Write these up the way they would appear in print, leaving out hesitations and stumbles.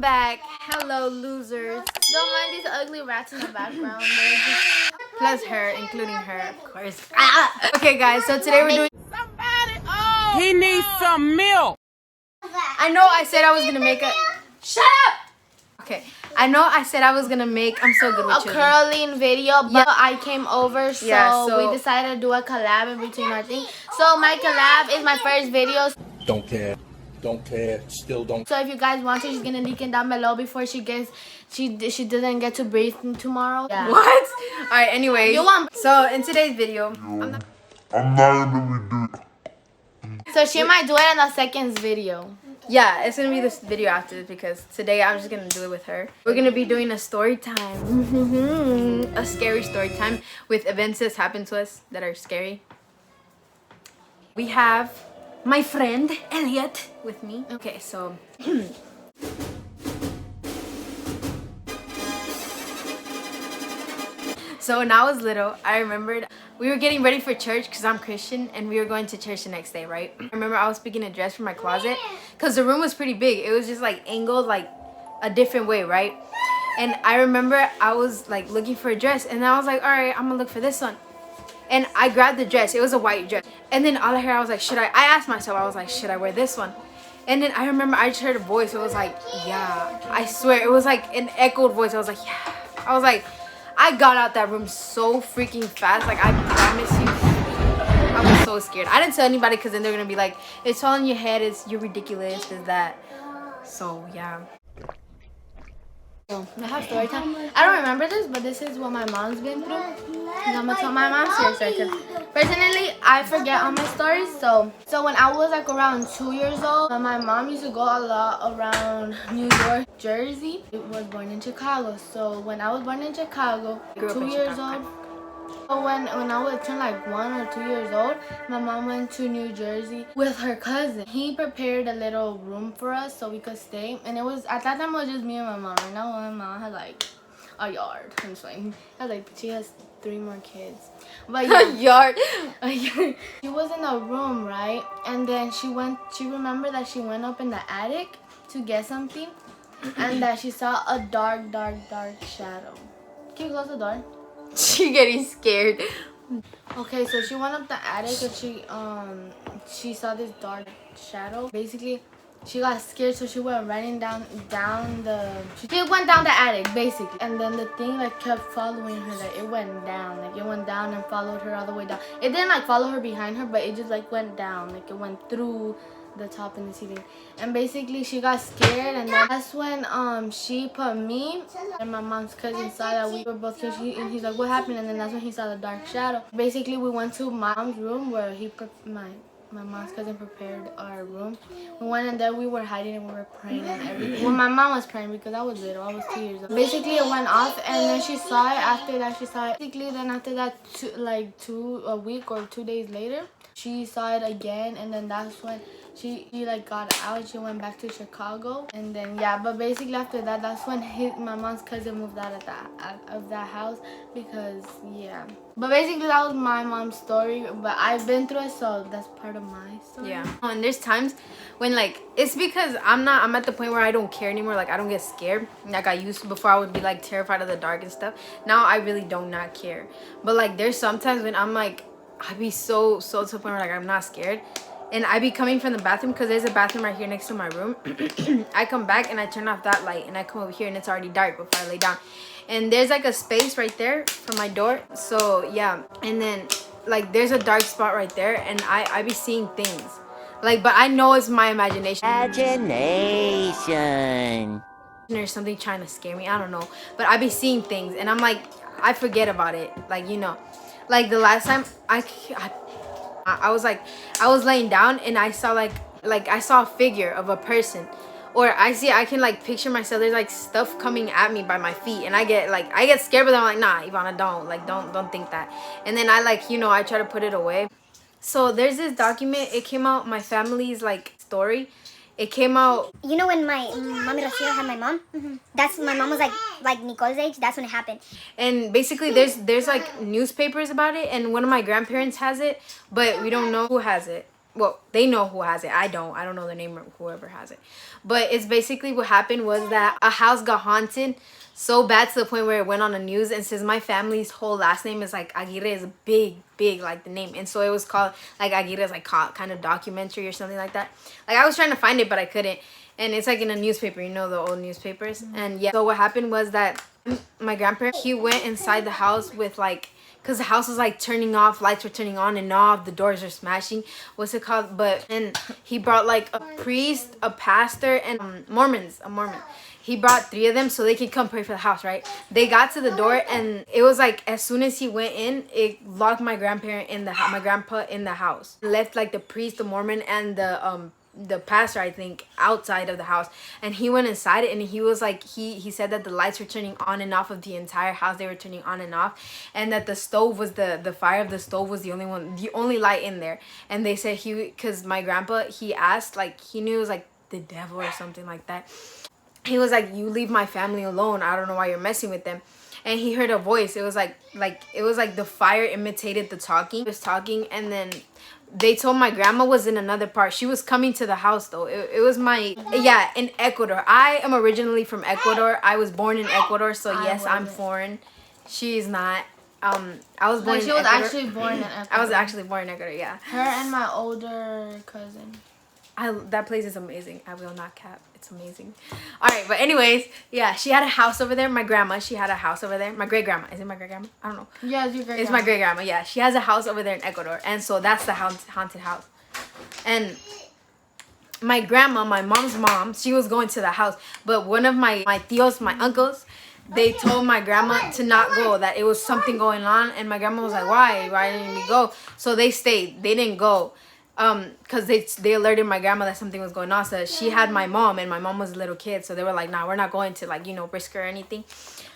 back. Hello, losers. Don't mind these ugly rats in the background. They're just... Plus her, including her, of course. Okay, guys, so today we're doing... He needs some milk. I know I said I was going to make a... Shut up! Okay, I know I said I was going to make... I'm so good with a children. curling video, but I came over, so we decided to do a collab in between our thing. So my collab is my first video. Don't care. Don't care. Still don't. So if you guys want to, she's gonna link it down below before she doesn't get to breathe tomorrow. Yeah. What? Alright, anyways. You want... So in today's video, I'm not gonna do it. So she might do it in the second video. yeah, it's gonna be this video after this because today I'm just gonna do it with her. We're gonna be doing a story time, a scary story time with events that happen to us that are scary. We have my friend Elliot with me. Okay, so so when I was little, I remembered we were getting ready for church because I'm Christian and we were going to church the next day, right? I remember I was picking a dress from my closet because the room was pretty big. It was just like angled like a different way, right? And I remember I was like looking for a dress and I was like, all right, I'm gonna look for this one. And I grabbed the dress. It was a white dress. And then all I heard, I was like, I asked myself, I was like, should I wear this one? And then I remember I just heard a voice. It was like, yeah. I swear, it was like an echoed voice. I was like, yeah. I was like, I got out that room so freaking fast. Like, I promise you, I was so scared. I didn't tell anybody because then they're going to be like, it's all in your head. You're ridiculous. Is that. So, yeah. I have story time. I don't remember this, but this is what my mom's been through. And I'm gonna tell my mom's here because personally, I forget all my stories. So when I was like around 2 years old, my mom used to go a lot around New York, Jersey. I was born in Chicago. So when I was born in Chicago, 2 years old. So when I was turned like 1 or 2 years old, my mom went to New Jersey with her cousin. He prepared a little room for us so we could stay. And it was, at that time, it was just me and my mom. Right now, my mom had like a yard. I'm just like, she has 3 more kids. But yeah, Yard. she was in a room, right? And then she remembered that she went up in the attic to get something. And that she saw a dark shadow. Can you close the door? She getting scared. Okay, so she went up the attic and she saw this dark shadow. Basically, she got scared, so she went running down she went down the attic basically, and then the thing like kept following her. Like it went down and followed her all the way down. It didn't like follow her behind her, but it just like went down, like it went through the top and the ceiling. And basically she got scared, and then that's when she put me and my mom's cousin saw that we were both scared. And he's like, what happened? And then that's when he saw the dark shadow. Basically we went to my mom's room where my mom's cousin prepared our room. We went in there, we were hiding and we were praying and everything. Well, my mom was praying because I was little, I was 2 years old. Basically it went off, and then she saw it. After that she saw it. Basically then after that, a week or 2 days later, she saw it again. And then that's when she like got out. She went back to Chicago, and then yeah. But basically after that, that's when my mom's cousin moved out of that house because yeah. But basically that was my mom's story. But I've been through it, so that's part of my story. Yeah. And there's times when like it's because I'm at the point where I don't care anymore. Like I don't get scared. Like I used to before. I would be like terrified of the dark and stuff. Now I really do not care. But like there's sometimes when I'm like I be so to the point where like I'm not scared. And I be coming from the bathroom because there's a bathroom right here next to my room. I come back and I turn off that light and I come over here and it's already dark before I lay down. And there's like a space right there from my door. So yeah. And then like there's a dark spot right there and I be seeing things. Like, but I know it's my imagination. There's something trying to scare me. I don't know. But I be seeing things and I'm like, I forget about it. Like, you know, like the last time I was laying down and I saw like I saw a figure of a person, or I can like picture myself. There's like stuff coming at me by my feet, and I get scared, but I'm like, nah, Ivana, don't think that. And then I like, you know, I try to put it away. So there's this document. It came out, my family's like story. It came out. You know when my mommy Rocio had my mom? That's my mom was like Nicole's age. That's when it happened. And basically there's like newspapers about it, and one of my grandparents has it, but we don't know who has it. well, they know who has it. I don't know the name of whoever has it. But it's basically what happened was that a house got haunted so bad to the point where it went on the news. And since my family's whole last name is like Aguirre, is big like the name, and so it was called like Aguirre's like kind of documentary or something like that. Like I was trying to find it, but I couldn't. And it's like in a newspaper, you know, the old newspapers. And yeah, so what happened was that my grandparent, he went inside the house with like, because the house was like turning off, lights were turning on and off, the doors are smashing, what's it called? But, and he brought like a priest, a pastor, and a Mormon. He brought 3 of them so they could come pray for the house, right? They got to the door, and it was like as soon as he went in, it locked my grandparent in my grandpa in the house. Left like the priest, the Mormon, and the pastor, I think, outside of the house. And he went inside it, and he was like, he said that the lights were turning on and off of the entire house. They were turning on and off, and that the stove was the fire of the stove was the only light in there. And they said because my grandpa, he asked, like, he knew it was like the devil or something like that. He was like, you leave my family alone, I don't know why you're messing with them. And he heard a voice. It was like the fire imitated the talking. He was talking, and then they told my grandma was in another part. She was coming to the house though. It was in Ecuador. I am originally from Ecuador. I was born in Ecuador, so yes, I'm foreign. She is not. I was born in Ecuador. She was actually born in Ecuador. I was actually born in Ecuador, yeah. Her and my older cousin. That place is amazing. I will not cap. It's amazing. All right, but anyways, yeah, she had a house over there. My grandma, she had a house over there. My great grandma. Is it my great grandma? I don't know. Yeah, it's your great grandma. It's my great grandma. Yeah, she has a house over there in Ecuador, and so that's the haunted house. And my grandma, my mom's mom, she was going to the house, but one of my tios, my uncles, they told my grandma to not go, that it was something going on. And my grandma was like, why didn't we go? So they stayed. They didn't go. Because they alerted my grandma that something was going on. So she had my mom, and my mom was a little kid, so they were like, nah, we're not going to, like, you know, risk her or anything.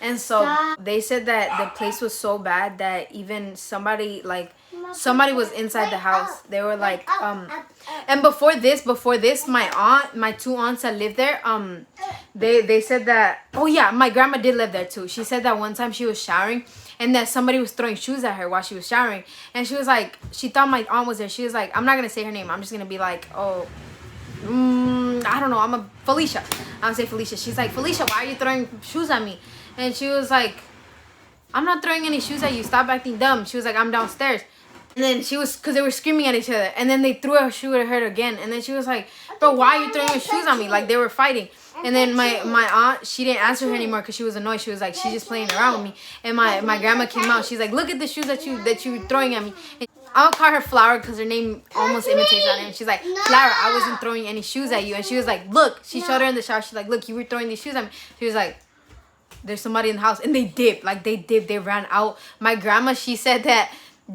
And so they said that the place was so bad that even somebody was inside the house. They were like, and before this, my 2 aunts that lived there, they said that, oh yeah, my grandma did live there too. She said that one time she was showering, and that somebody was throwing shoes at her while she was showering. And she was like, she thought my aunt was there. She was like, I'm not going to say her name. I'm just going to be like, oh, I don't know. Felicia. I'm going to say Felicia. She's like, Felicia, why are you throwing shoes at me? And she was like, I'm not throwing any shoes at you. Stop acting dumb. She was like, I'm downstairs. And then because they were screaming at each other. And then they threw a shoe at her again. And then she was like, bro, why are you throwing shoes at me? Like, they were fighting. And then my aunt, she didn't answer her anymore because she was annoyed. She was like, she's just playing around with me. And my grandma came out. She's like, look at the shoes that you throwing at me. And I'll call her Flower because her name almost imitates that name. She's like, Flower, I wasn't throwing any shoes at you. And she was like, look. She showed her in the shower. She's like, look, you were throwing these shoes at me. She was like, there's somebody in the house. And they dipped. Like, they dipped. They ran out. My grandma, she said that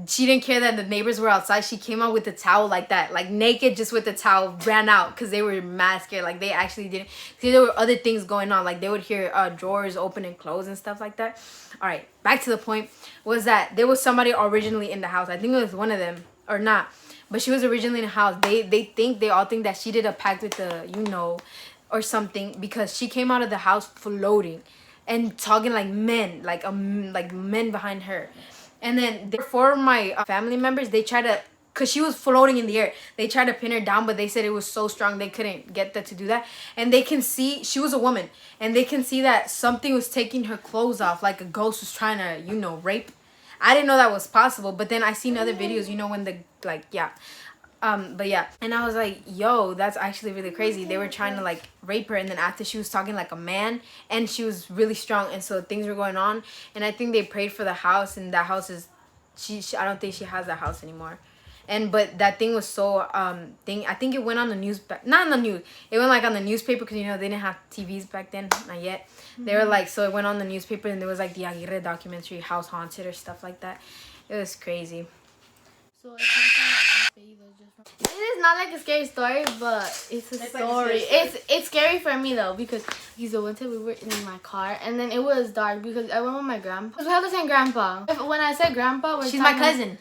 she didn't care that the neighbors were outside. She came out with the towel like that, like naked, just with the towel, ran out because they were mad scared. Like, they actually didn't see, there were other things going on. Like, they would hear drawers open and close and stuff like that. All right, back to the point was that there was somebody originally in the house. I think it was one of them or not, but she was originally in the house. They all think that she did a pact with the, you know, or something, because she came out of the house floating and talking like men, like men behind her. And then for my family members, they tried to, because she was floating in the air, they tried to pin her down, but they said it was so strong they couldn't get that to do that. And they can see, she was a woman, and they can see that something was taking her clothes off, like a ghost was trying to, you know, rape. I didn't know that was possible, but then I seen other videos, you know, when the, like, yeah. But yeah, and I was like, yo, that's actually really crazy. They were trying to like rape her, and then after she was talking like a man, and she was really strong, and so things were going on. And I think they prayed for the house, and that house is, I don't think she has that house anymore. But that thing was so I think it went on the news, not on the news, it went like on the newspaper, because you know they didn't have TVs back then, not yet. They were like, so it went on the newspaper, and there was like the Aguirre documentary, House Haunted or stuff like that. It was crazy. So it is not like a scary story, but it's a story. Like it's scary for me though, because one time we were in my car, and then it was dark because I went with my grandpa. We have the same grandpa. When I said grandpa, she's my cousin.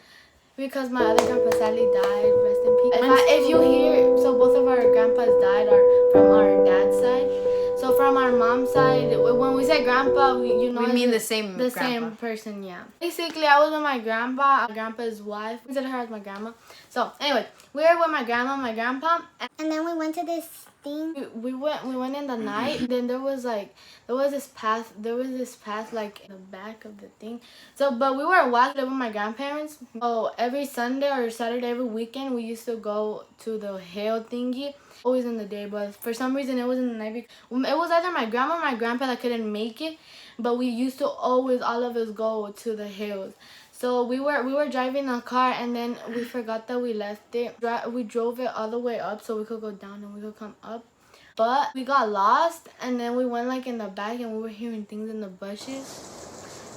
Because my other grandpa sadly died, rest in peace. If you hear, so both of our grandpas died from our dad's side. So from our mom's side, when we we say grandpa, you know, We mean the same the grandpa. same person, yeah. Basically, I was with my grandpa, my grandpa's wife. We consider her as my grandma. So, anyway, we were with my grandma, my grandpa, And then we went to this thing. we went in the night. Then there was this path like in the back of the thing. So, but we were walking with my grandparents. So every Sunday or Saturday, every weekend, we used to go to the hill thingy. Always in the day, but for some reason it was in the night. It was either my grandma or my grandpa that couldn't make it, but we used to always, all of us, go to the hills. So we were driving a car, and then we forgot that we left it. We drove it all the way up so we could go down and we could come up. But we got lost, and then we went like in the back, and we were hearing things in the bushes.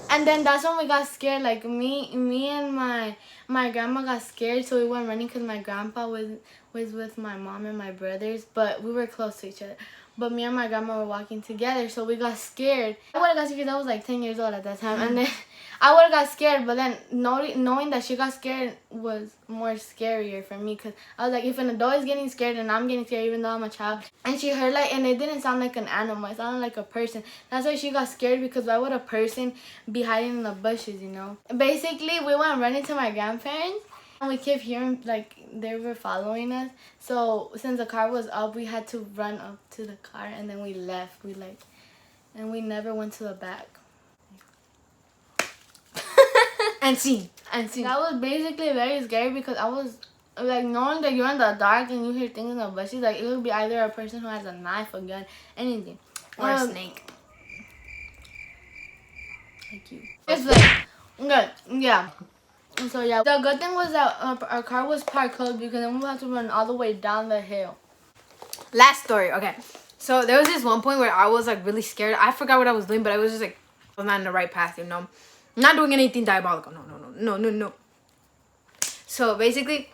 And then that's when we got scared. Like me and my grandma got scared, so we went running because my grandpa was with my mom and my brothers, but we were close to each other. But me and my grandma were walking together, so we got scared. I would have got scared because I was like 10 years old at that time, and then I would have got scared. But then knowing that she got scared was more scarier for me, because I was like, if an adult is getting scared and I'm getting scared even though I'm a child, and she heard like, and it didn't sound like an animal, it sounded like a person. That's why she got scared, because why would a person be hiding in the bushes, you know? Basically, we went running to my grandparents. And we kept hearing like they were following us. So since the car was up, we had to run up to the car, and then we left. And we never went to the back. And see. That was basically very scary, because I was like, knowing that you're in the dark and you hear things in the bushes, like it would be either a person who has a knife, a gun, anything, Or a snake. Like you. It's like good, yeah. So yeah, the good thing was that our car was parked close, because then we had to run all the way down the hill. Last story. Okay. So there was this one point where I was like really scared. I forgot what I was doing, but I was just like, I was not in the right path, you know. I'm not doing anything diabolical. No. So basically,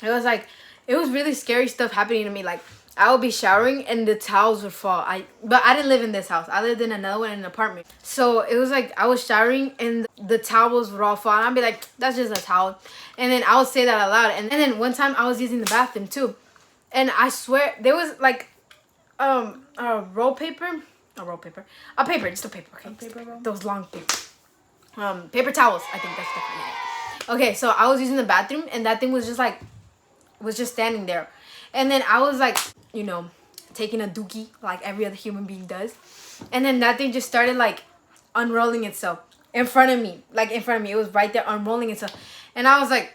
it was really scary stuff happening to me. Like, I would be showering and the towels would fall. But I didn't live in this house. I lived in another one in an apartment. So it was like I was showering and the towels would all fall. And I'd be like, that's just a towel. And then I would say that out loud. And then one time I was using the bathroom too. And I swear there was like a paper, just a paper, okay? Paper roll? Those long paper. Paper towels, I think that's definitely it. Okay, so I was using the bathroom and that thing was just standing there. And then I was like, you know, taking a dookie like every other human being does. And then that thing just started like unrolling itself in front of me. It was right there unrolling itself. And I was like,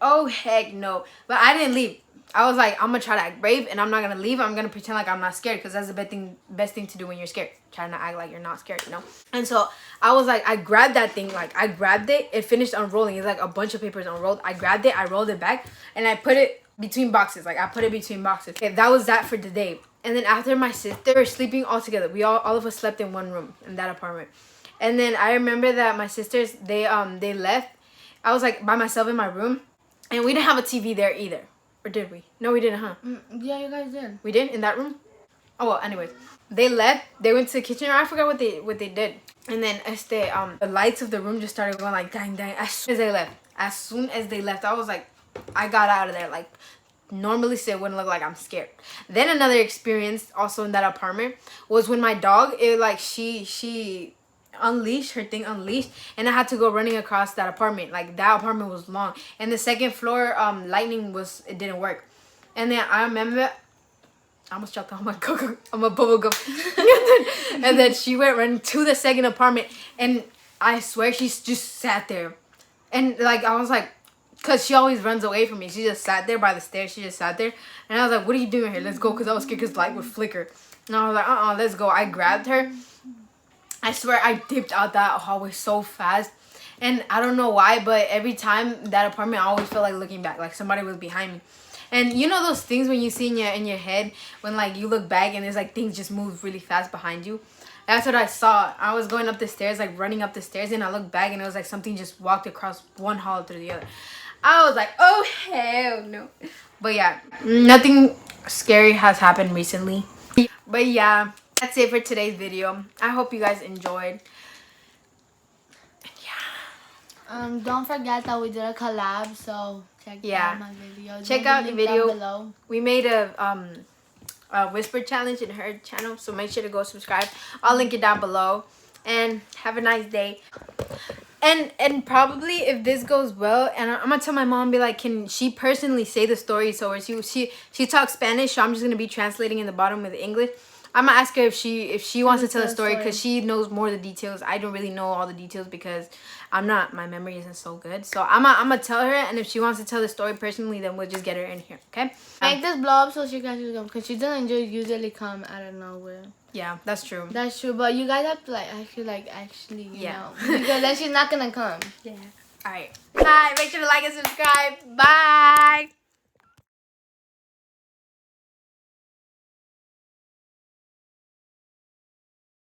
oh heck no. But I didn't leave. I was like, I'm gonna try to act brave and I'm not gonna leave. I'm gonna pretend like I'm not scared, because that's the best thing to do when you're scared. Trying to act like you're not scared, you know? And so I was like, I grabbed that thing, like I grabbed it. It finished unrolling. It's like a bunch of papers unrolled. I grabbed it, I rolled it back, and I put it between boxes. Like I put it between boxes. Okay, that was that for the day. And then after my sister were sleeping all together, we all of us slept in one room in that apartment. And then I remember that my sisters, they left. I was like by myself in my room, and we didn't have a TV there either. Or did we? No, we didn't, huh? Yeah, you guys did. We did in that room? Oh well, anyways. They left. They went to the kitchen. I forgot what they did. And then the lights of the room just started going like dang as soon as they left. As soon as they left, I was like, I got out of there. Like normally so it wouldn't look like I'm scared. Then another experience also in that apartment was when my dog, she unleashed and I had to go running across that apartment. Like that apartment was long, and the second floor lighting it didn't work. And then I remember I almost chopped on my bubble gum. And then she went running to the second apartment, and I swear she just sat there. And like I was like, cause she always runs away from me, she just sat there by the stairs. She just sat there, and I was like, what are you doing here? Let's go. Cause I was scared cause the light would flicker. And I was like, let's go. I grabbed her. I swear I dipped out that hallway so fast. And I don't know why, but every time that apartment, I always felt like looking back, like somebody was behind me. And you know those things when you see in your head, when like you look back and there's like things just move really fast behind you? That's what I saw. I was going up the stairs, like running up the stairs, and I looked back and it was like something just walked across one hall through the other. I was like, oh hell no. But yeah, nothing scary has happened recently. But yeah, that's it for today's video. I hope you guys enjoyed. Don't forget that we did a collab, so check out my video. Check out the video. Below. We made a whisper challenge in her channel, so make sure to go subscribe. I'll link it down below. And have a nice day. And probably if this goes well, and I'm gonna tell my mom, be like, can she personally say the story? So where she talks Spanish, so I'm just gonna be translating in the bottom with English. I'm gonna ask her if she wants to tell the story, because she knows more of the details. I don't really know all the details because my memory isn't so good. So I'm gonna tell her, and if she wants to tell the story personally, then we'll just get her in here, okay? Make this blow up so she can just come, because she doesn't just usually come out of nowhere. Yeah, that's true. That's true, but you guys have to actually, you know, because then she's not gonna come. Yeah. All right. Bye. Make sure to like and subscribe. Bye.